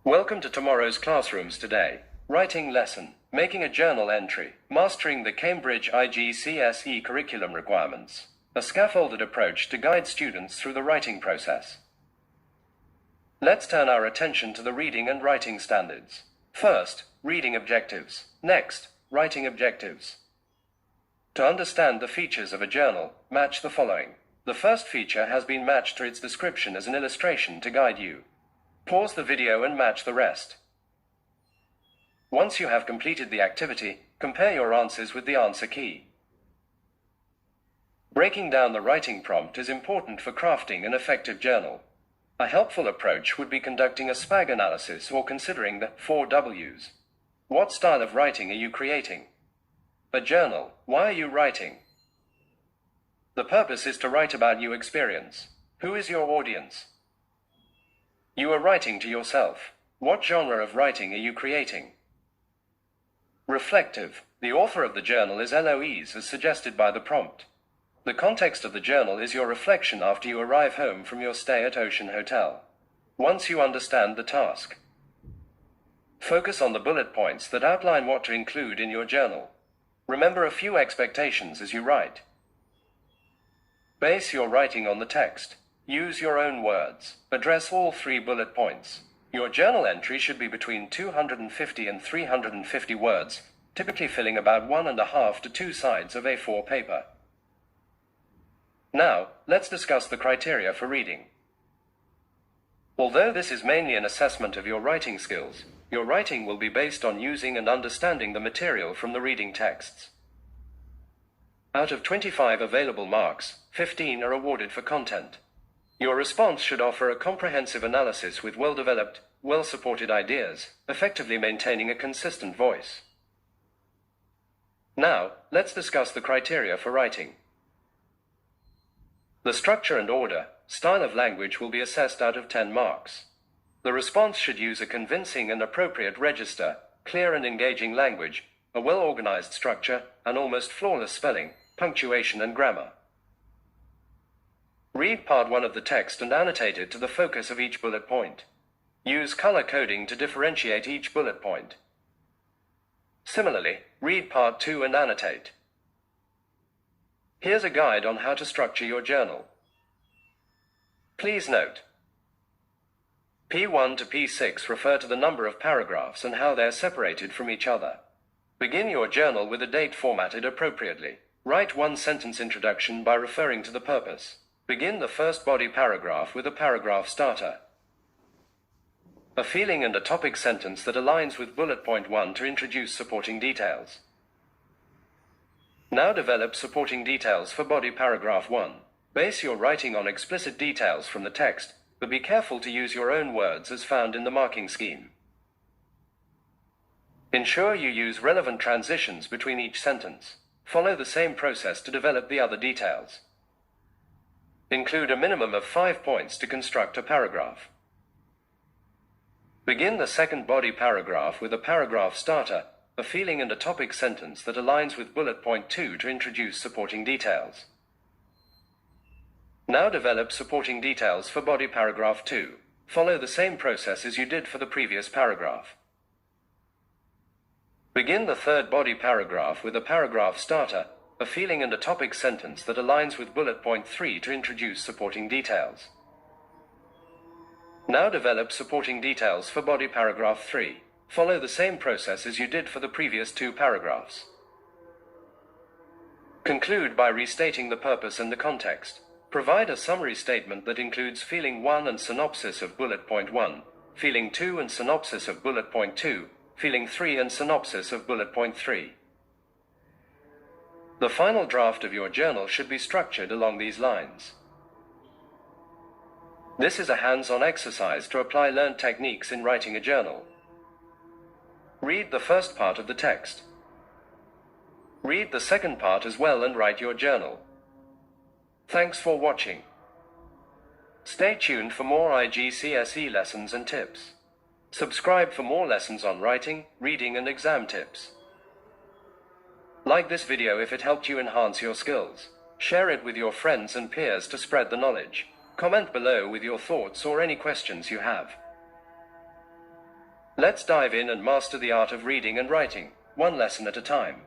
Welcome to tomorrow's classrooms today. Writing lesson, making a journal entry, mastering the Cambridge IGCSE curriculum requirements. A scaffolded approach to guide students through the writing process. Let's turn our attention to the reading and writing standards. First, reading objectives. Next, writing objectives. To understand the features of a journal, match the following. The first feature has been matched to its description as an illustration to guide you. Pause the video and match the rest. Once you have completed the activity, compare your answers with the answer key. Breaking down the writing prompt is important for crafting an effective journal. A helpful approach would be conducting a SPAG analysis or considering the 4 W's. What style of writing are you creating? A journal. Why are you writing? The purpose is to write about your experience. Who is your audience? You are writing to yourself. What genre of writing are you creating? Reflective. The author of the journal is Eloise as suggested by the prompt. The context of the journal is your reflection after you arrive home from your stay at Ocean Hotel. Once you understand the task, focus on the bullet points that outline what to include in your journal. Remember a few expectations as you write. Base your writing on the text. Use your own words. Address all 3 bullet points. Your journal entry should be between 250 and 350 words, typically filling about 1.5 to 2 sides of A4 paper. Now, let's discuss the criteria for reading. Although this is mainly an assessment of your writing skills, your writing will be based on using and understanding the material from the reading texts. Out of 25 available marks, 15 are awarded for content. Your response should offer a comprehensive analysis with well-developed, well-supported ideas, effectively maintaining a consistent voice. Now, let's discuss the criteria for writing. The structure and order, style of language will be assessed out of 10 marks. The response should use a convincing and appropriate register, clear and engaging language, a well-organized structure, and almost flawless spelling, punctuation and grammar. Read part 1 of the text and annotate it to the focus of each bullet point. Use color coding to differentiate each bullet point. Similarly, read part 2 and annotate. Here's a guide on how to structure your journal. Please note, P1 to P6 refer to the number of paragraphs and how they are separated from each other. Begin your journal with a date formatted appropriately. Write 1-sentence introduction by referring to the purpose. Begin the first body paragraph with a paragraph starter. A feeling and a topic sentence that aligns with bullet point 1 to introduce supporting details. Now develop supporting details for body paragraph 1. Base your writing on explicit details from the text, but be careful to use your own words as found in the marking scheme. Ensure you use relevant transitions between each sentence. Follow the same process to develop the other details. Include a minimum of 5 points to construct a paragraph. Begin the second body paragraph with a paragraph starter, a feeling and a topic sentence that aligns with bullet point 2 to introduce supporting details. Now develop supporting details for body paragraph 2. Follow the same process as you did for the previous paragraph. Begin the third body paragraph with a paragraph starter, a feeling and a topic sentence that aligns with bullet point 3 to introduce supporting details. Now develop supporting details for body paragraph 3. Follow the same process as you did for the previous 2 paragraphs. Conclude by restating the purpose and the context. Provide a summary statement that includes feeling 1 and synopsis of bullet point 1, feeling 2 and synopsis of bullet point 2, feeling 3 and synopsis of bullet point 3. The final draft of your journal should be structured along these lines. This is a hands-on exercise to apply learned techniques in writing a journal. Read the first part of the text. Read the second part as well and write your journal. Thanks for watching. Stay tuned for more IGCSE lessons and tips. Subscribe for more lessons on writing, reading and exam tips. Like this video if it helped you enhance your skills. Share it with your friends and peers to spread the knowledge. Comment below with your thoughts or any questions you have. Let's dive in and master the art of reading and writing, one lesson at a time.